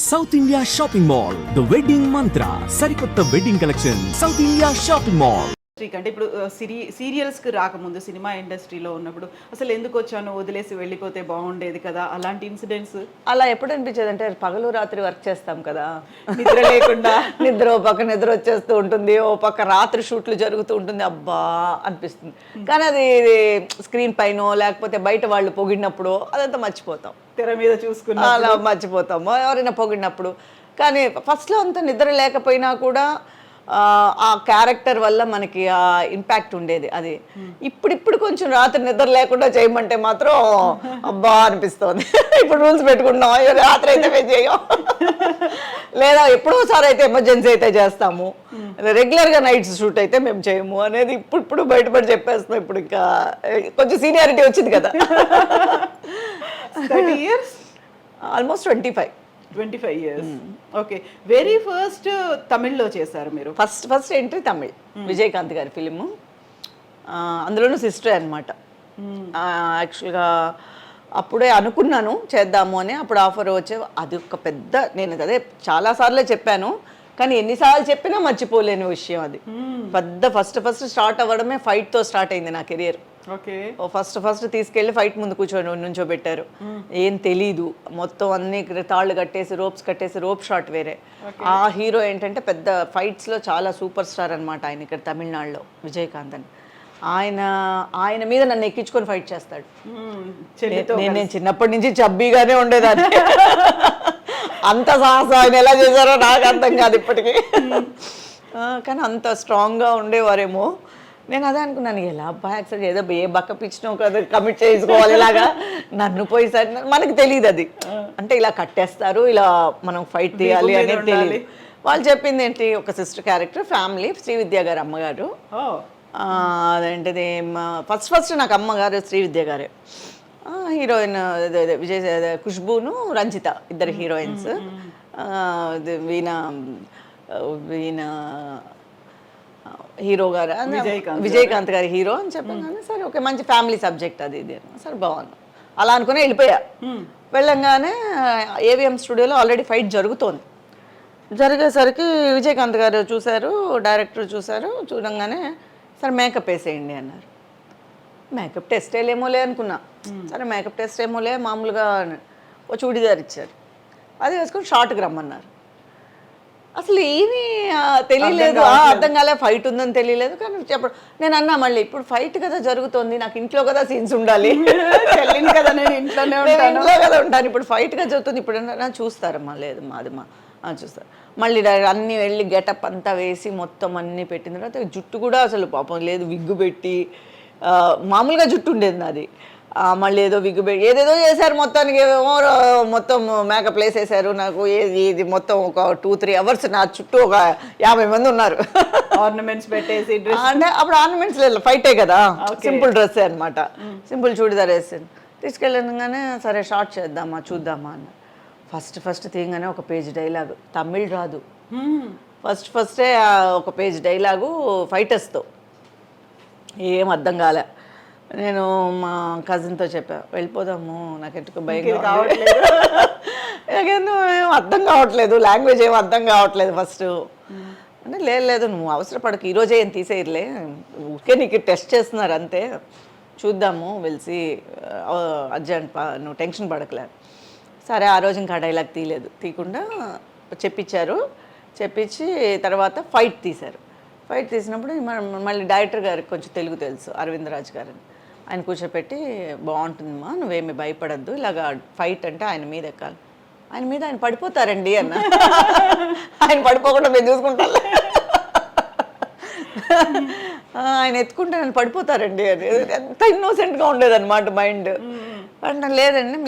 South India shopping mall, the wedding మంత్ర, సరికొత్త wedding collection, south India shopping mall. అంటే ఇప్పుడు సీరియల్స్కి రాకముందు సినిమా ఇండస్ట్రీలో ఉన్నప్పుడు అసలు ఎందుకు వచ్చాను, వదిలేసి వెళ్ళిపోతే బాగుండేది కదా, అలాంటి ఇన్సిడెంట్స్ అలా ఎప్పుడు అనిపించేది అంటే పగలు రాత్రి వర్క్ చేస్తాం కదా, నిద్ర లేకుండా నిద్ర ఓ పక్క నిద్ర వచ్చేస్తూ ఉంటుంది, ఓ పక్క రాత్రి షూట్లు జరుగుతూ ఉంటుంది, అబ్బా అనిపిస్తుంది. కానీ అది స్క్రీన్ పైన లేకపోతే బయట వాళ్ళు పొగిడినప్పుడు అదంతా మర్చిపోతాం, తెర మీద చూసుకున్నా అలా మర్చిపోతాము ఎవరైనా పొగిడినప్పుడు. కానీ ఫస్ట్లో అంత నిద్ర లేకపోయినా కూడా ఆ క్యారెక్టర్ వల్ల మనకి ఆ ఇంపాక్ట్ ఉండేది. అది ఇప్పుడు కొంచెం రాత్రి నిద్ర లేకుండా చేయమంటే మాత్రం అబ్బా అనిపిస్తుంది. ఇప్పుడు రూల్స్ పెట్టుకుంటున్నాం, రాత్రి అయితే మేము చేయం, లేదా ఎప్పుడోసారి అయితే ఎమర్జెన్సీ అయితే చేస్తాము, రెగ్యులర్గా నైట్స్ షూట్ అయితే మేము చేయము అనేది ఇప్పుడు బయటపడి చెప్పేస్తున్నాం. ఇప్పుడు ఇంకా కొంచెం సీనియారిటీ వచ్చింది కదా. 30 years, almost 25 years. Okay, very first తమిళ్లో చేశారు మీరు? ఫస్ట్ ఎంట్రీ తమిళ్, విజయకాంత్ గారి ఫిలిము, అందులోనూ సిస్టర్ అనమాట. యాక్చువల్గా అప్పుడే అనుకున్నాను చేద్దాము అని, అప్పుడు ఆఫర్ వచ్చే అది ఒక పెద్ద, నేను అదే చాలాసార్లే చెప్పాను కానీ ఎన్నిసార్లు చెప్పినా మర్చిపోలేని విషయం అది. పెద్ద ఫస్ట్ స్టార్ట్ అవ్వడమే ఫైట్తో స్టార్ట్ అయింది నా కెరియర్. ఓకే, ఫస్ట్ తీసుకెళ్ళి ఫైట్ ముందు నుంచోబెట్టారు, ఏం తెలీదు, మొత్తం అన్ని తాళ్ళు కట్టేసి రోప్స్ కట్టేసి రోప్ షాట్ వేరే. ఆ హీరో ఏంటంటే పెద్ద ఫైట్స్లో చాలా సూపర్ స్టార్ అనమాట ఆయన, ఇక్కడ తమిళనాడులో విజయకాంత్ అని. ఆయన మీద నన్ను ఎక్కించుకొని ఫైట్ చేస్తాడు. నేను చిన్నప్పటి నుంచి చబ్బీగానే ఉండేదాన్ని, అంత సాహసం ఆయన ఎలా చేశారో నాకు అర్థం కాదు ఇప్పటికీ. కానీ అంత స్ట్రాంగ్గా ఉండేవారేమో. నేను అదే అనుకున్నాను, ఎలా అబ్బాయి యాక్సెప్ట్ ఏదో ఏ బక్క పిచ్చినో కదా కమిట్ చేసుకోవాలి, ఇలాగా నన్ను పోయిసారి మనకు తెలియదు అది, అంటే ఇలా కట్టేస్తారు, ఇలా మనం ఫైట్ తీయాలి అనేది తెలియదు. వాళ్ళు చెప్పింది ఏంటి, ఒక సిస్టర్ క్యారెక్టర్, ఫ్యామిలీ, శ్రీవిద్య గారు అమ్మగారు. అదేంటిది ఫస్ట్ నాకు అమ్మగారు శ్రీవిద్య గారే, హీరోయిన్ ఖుష్బూను రంజిత, ఇద్దరు హీరోయిన్స్. వీణ హీరో గారు, విజయకాంత్ గారి హీరో అని చెప్పాను. సరే ఓకే, మంచి ఫ్యామిలీ సబ్జెక్ట్ అది ఇది, సరే బాగుంది అలా అనుకుని వెళ్ళిపోయా. వెళ్ళంగానే ఏవిఎం స్టూడియోలో ఆల్రెడీ ఫైట్ జరిగేసరికి విజయకాంత్ గారు చూశారు, డైరెక్టర్ చూశారు, చూడంగానే సరే మేకప్ వేసేయండి అన్నారు. మేకప్ టెస్ట్ ఏమోలే అనుకున్నా, సరే మేకప్ టెస్ట్ ఏమోలే మామూలుగా ఓ చూడీదార్ ఇచ్చారు, అది వేసుకొని షార్ట్కి రమ్మన్నారు. అసలు ఏమీ తెలియలేదు, అర్థం కాలే, ఫైట్ ఉందని తెలియలేదు. కానీ చెప్పడం నేను అన్నా మళ్ళీ, ఇప్పుడు ఫైట్ కదా జరుగుతుంది, నాకు ఇంట్లో కదా సీన్స్ ఉండాలి కదా, నేను ఇంట్లో కదా ఉంటాను, ఇప్పుడు ఫైట్గా జరుగుతుంది, ఇప్పుడు నా చూస్తారమ్మా, లేదు మాది చూస్తారు. మళ్ళీ అన్నీ వెళ్ళి గెటప్ అంతా వేసి మొత్తం అన్నీ పెట్టిన తర్వాత జుట్టు కూడా అసలు పాపం లేదు, విగ్గు పెట్టి, మామూలుగా జుట్టు ఉండేది నాది, మళ్ళీ ఏదో విగ్గు పెట్టి ఏదేదో చేశారు, మొత్తానికి మొత్తం మేకప్ వేసేసారు నాకు. ఇది మొత్తం ఒక 2-3 hours నా చుట్టూ ఒక 50 మంది ఉన్నారు, ఆర్నమెంట్స్ పెట్టేసి. అంటే అప్పుడు ఆర్నమెంట్స్ లేదు, ఫైటే కదా, సింపుల్ డ్రెస్సే అనమాట, సింపుల్ చూడీదార్ వేసాను. తీసుకెళ్ళగానే సరే షార్ట్ చేద్దామా చూద్దామా అన్న. ఫస్ట్ తీయగానే ఒక పేజ్ డైలాగు, తమిళ్ రాదు, ఫస్టే ఒక పేజ్ డైలాగు ఫైటర్స్తో, ఏం అర్థం కాలే. నేను మా కజిన్తో చెప్పా, వెళ్ళిపోదాము, నాకు ఎట్టుకు భయం కావట్లేదు, ఏం అర్థం కావట్లేదు, లాంగ్వేజ్ ఏం అర్థం కావట్లేదు ఫస్ట్ అంటే. లేదు నువ్వు అవసరపడకు, ఈరోజే ఏం తీసేయలే, ఊరికే నీకు టెస్ట్ చేస్తున్నారు అంతే, చూద్దాము వెలిసి, అర్జెంట్ నువ్వు టెన్షన్ పడకలే. సరే ఆ రోజు ఇంకా డైలాగ్ తీయకుండా చెప్పించి తర్వాత ఫైట్ తీశారు. ఫైట్ తీసినప్పుడు మళ్ళీ డైరెక్టర్ గారికి కొంచెం తెలుగు తెలుసు, అరవింద్ రాజ్ గారని, ఆయన కూర్చోపెట్టి బాగుంటుందమ్మా, నువ్వేమి భయపడద్దు, ఇలాగా ఫైట్ అంటే ఆయన మీద ఎక్కాలి, ఆయన పడిపోతారండి అన్న. ఆయన పడిపోకుండా మేము చూసుకుంటాం, ఆయన ఎత్తుకుంటే నన్ను పడిపోతారండి అని, ఎంత ఇన్నోసెంట్గా ఉండేదన్నమాట మైండ్. అంటే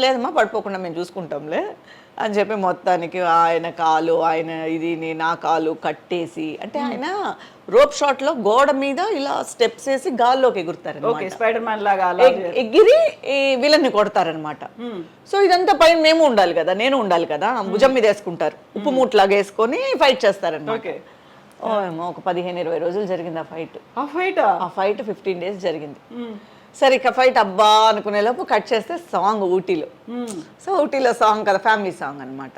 లేదమ్మా పడిపోకుండా మేము చూసుకుంటాంలే అని చెప్పి మొత్తానికి ఆయన కాలు, ఆయన నా కాలు కట్టేసి, అంటే ఆయన రోప్ షాట్ లో గోడ మీద ఇలా స్టెప్స్ వేసి గాల్లోకి ఎగురుతారు, ఎగిరి ఈ విలన్ని కొడతారనమాట. సో ఇదంతా పైన మేము ఉండాలి కదా, నేను ఉండాలి కదా, భుజం మీద వేసుకుంటారు, ఉప్పు మూట్లాగా వేసుకొని ఫైట్ చేస్తారనమాట. ఒక 15-20 రోజులు జరిగింది ఆ ఫైట్ 15 days జరిగింది. సరే ఇక ఫైట్ అబ్బా అనుకునేలోపు కట్ చేస్తే సాంగ్ ఊటీలో. సో ఊటీలో సాంగ్ కదా, ఫ్యామిలీ సాంగ్ అనమాట.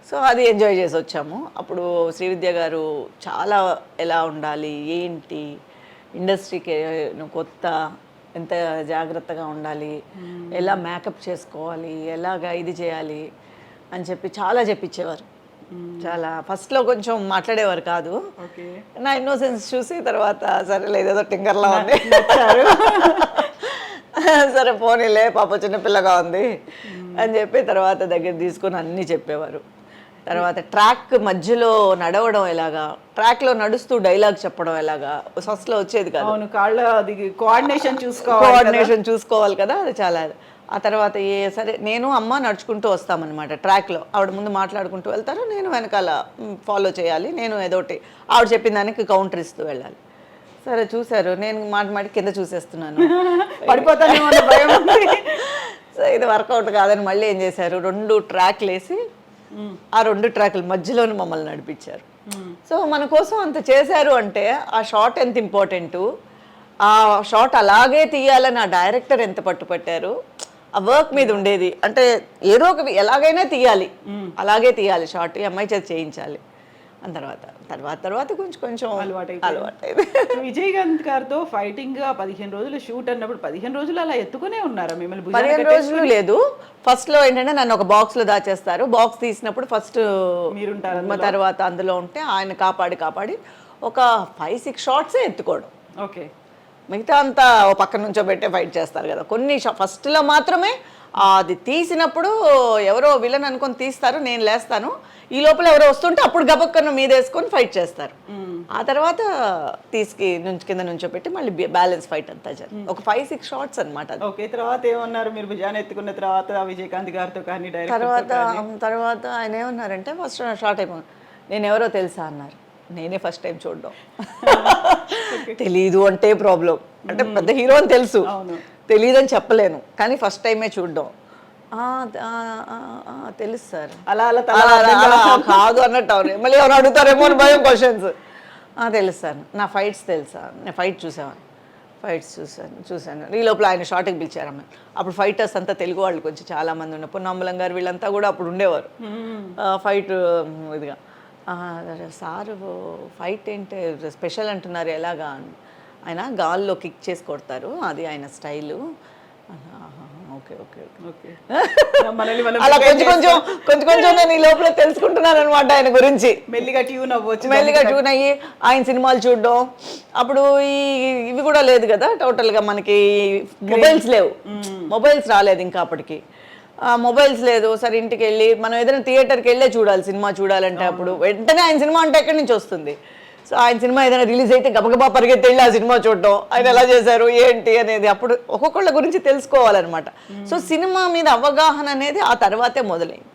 సో అది ఎంజాయ్ చేసి వచ్చాము. అప్పుడు శ్రీవిద్య గారు చాలా ఎలా ఉండాలి ఏంటి, ఇండస్ట్రీకి కొత్త ఎంత జాగ్రత్తగా ఉండాలి, ఎలా మేకప్ చేసుకోవాలి, ఎలాగా ఇది చేయాలి అని చెప్పి చాలా చెప్పించేవారు. చాలా ఫస్ట్లో కొంచెం మాట్లాడేవారు కాదు. ఓకే. నా ఇన్నోసెన్స్ చూసి తర్వాత సరే ఏదో టింగర్లా ఉంది సరే పోనీలే పాప చిన్నపిల్లగా ఉంది అని చెప్పి తర్వాత దగ్గర తీసుకొని అన్నీ చెప్పేవారు. తర్వాత ట్రాక్ మధ్యలో నడవడం ఎలాగా, ట్రాక్లో నడుస్తూ డైలాగ్ చెప్పడం ఎలాగా ఫస్ట్లో వచ్చేది కాదు. అవును, కాళ్ళ అది కోఆర్డినేషన్ చూసుకోవాలి కదా, అది చాలా. ఆ తర్వాత సరే నేను అమ్మ నడుచుకుంటూ వస్తామన్నమాట ట్రాక్లో. ఆవిడ ముందు మాట్లాడుకుంటూ వెళ్తారు, నేను వెనకాల ఫాలో చేయాలి. నేను ఏదోటి ఆవిడ చెప్పిన దానికి కౌంటర్ ఇస్తూ వెళ్ళాలి. సరే చూశారు, నేను మాట కింద చూసేస్తున్నాను పడిపోతానేమో అనే భయం ఉంది. సో ఇది వర్కౌట్ కాదని మళ్ళీ ఏం చేశారు, 2 ట్రాక్లు వేసి ఆ 2 ట్రాక్ల మధ్యలోనే మమ్మల్ని నడిపించారు. సో మన కోసం అంత చేశారు అంటే ఆ షాట్ ఎంత ఇంపార్టెంటు, ఆ షాట్ అలాగే తీయాలని ఆ డైరెక్టర్ ఎంత పట్టుపట్టారు, ఆ వర్క్ మీద ఉండేది. అంటే ఏదో ఒక ఎలాగైనా తీయాలి, అలాగే తీయాలి షాట్, ఈ అమ్మాయి చేతి చేయించాలి. అని తర్వాత కొంచెం అలవాటైంది. విజయకాంత్ గారితో ఫైటింగ్ 15 రోజులు షూట్ అన్నప్పుడు 15 రోజులు అలా ఎత్తుకునే ఉన్నారా మిమ్మల్ని? 15 రోజులు లేదు. ఫస్ట్ లో ఏంటంటే నన్ను ఒక బాక్స్ లో దాచేస్తారు. బాక్స్ తీసినప్పుడు ఫస్ట్ మీరుంటారు, తర్వాత అందులో ఉంటే ఆయన కాపాడి ఒక 5-6 షాట్సే ఎత్తుకోవడం. ఓకే. మిగతా అంతా ఓ పక్క నుంచో పెట్టే ఫైట్ చేస్తారు కదా. కొన్ని ఫస్ట్లో మాత్రమే అది తీసినప్పుడు ఎవరో విలన్ అనుకొని తీస్తారు, నేను లేస్తాను, ఈ లోపల ఎవరో వస్తుంటే అప్పుడు గబక్కన మీద వేసుకొని ఫైట్ చేస్తారు. ఆ తర్వాత కింద నుంచో పెట్టి మళ్ళీ బ్యాలెన్స్ ఫైట్ అంతా జరిగింది. ఒక 5-6 షాట్స్ అనమాట. ఓకే. తర్వాత ఏమన్నారు మీరు భుజాన్ని ఎత్తుకున్న తర్వాత విజయకాంత్ గారితో కానీ తర్వాత ఆయన ఏమన్నారంటే ఫస్ట్ షార్ట్ అయిపోయింది, నేను ఎవరో తెలుసా అన్నారు. నేనే ఫస్ట్ టైం చూడడం. తెలీదు అంటే ప్రాబ్లం, అంటే పెద్ద హీరో అని తెలుసు, తెలీదు అని చెప్పలేను, కానీ ఫస్ట్ టైమే చూడడం. తెలుసు సార్ అలా కాదు అన్నట్టు. మళ్ళీ ఎవరు అడుగుతారేమో అని భయం క్వశ్చన్స్. తెలుసు సార్, నా ఫైట్స్ తెలుసా, నేను ఫైట్స్ చూశాను. ఈ లోపల ఆయన షార్ట్కి పిలిచారమ్మ. అప్పుడు ఫైటర్స్ అంతా తెలుగు వాళ్ళు కొంచెం చాలా మంది ఉన్నారు. పొన్నాంబలం గారు వీళ్ళంతా కూడా అప్పుడు ఉండేవారు ఫైట్ ఇదిగా. సార్ ఫైట్ ఏంటి స్పెషల్ అంటున్నారు, ఎలాగా? ఆయన గాల్లో కిక్ చేసి కొడతారు, అది ఆయన స్టైలు. ఓకే అలా కొంచెం నేను ఈ లోపల తెలుసుకుంటున్నాను అనమాట ఆయన గురించి. మెల్లిగా ట్యూన్ అయ్యి ఆయన సినిమాలు చూడడం. అప్పుడు ఇవి కూడా లేదు కదా, టోటల్గా మనకి మొబైల్స్ లేవు, మొబైల్స్ రాలేదు ఇంకా అప్పటికి. మొబైల్స్ లేదు. సరే ఇంటికి వెళ్ళి మనం ఏదైనా థియేటర్కి వెళ్ళే చూడాలి, సినిమా చూడాలంటే అప్పుడు వెంటనే ఆయన సినిమా అంటే ఎక్కడి నుంచి వస్తుంది. సో ఆయన సినిమా ఏదైనా రిలీజ్ అయితే గబగబా పరిగెత్తి వెళ్ళి ఆ సినిమా చూడడం, ఆయన ఎలా చేశారు ఏంటి అనేది అప్పుడు ఒక్కొక్కళ్ళ గురించి తెలుసుకోవాలన్నమాట. సో సినిమా మీద అవగాహన అనేది ఆ తర్వాతే మొదలైంది.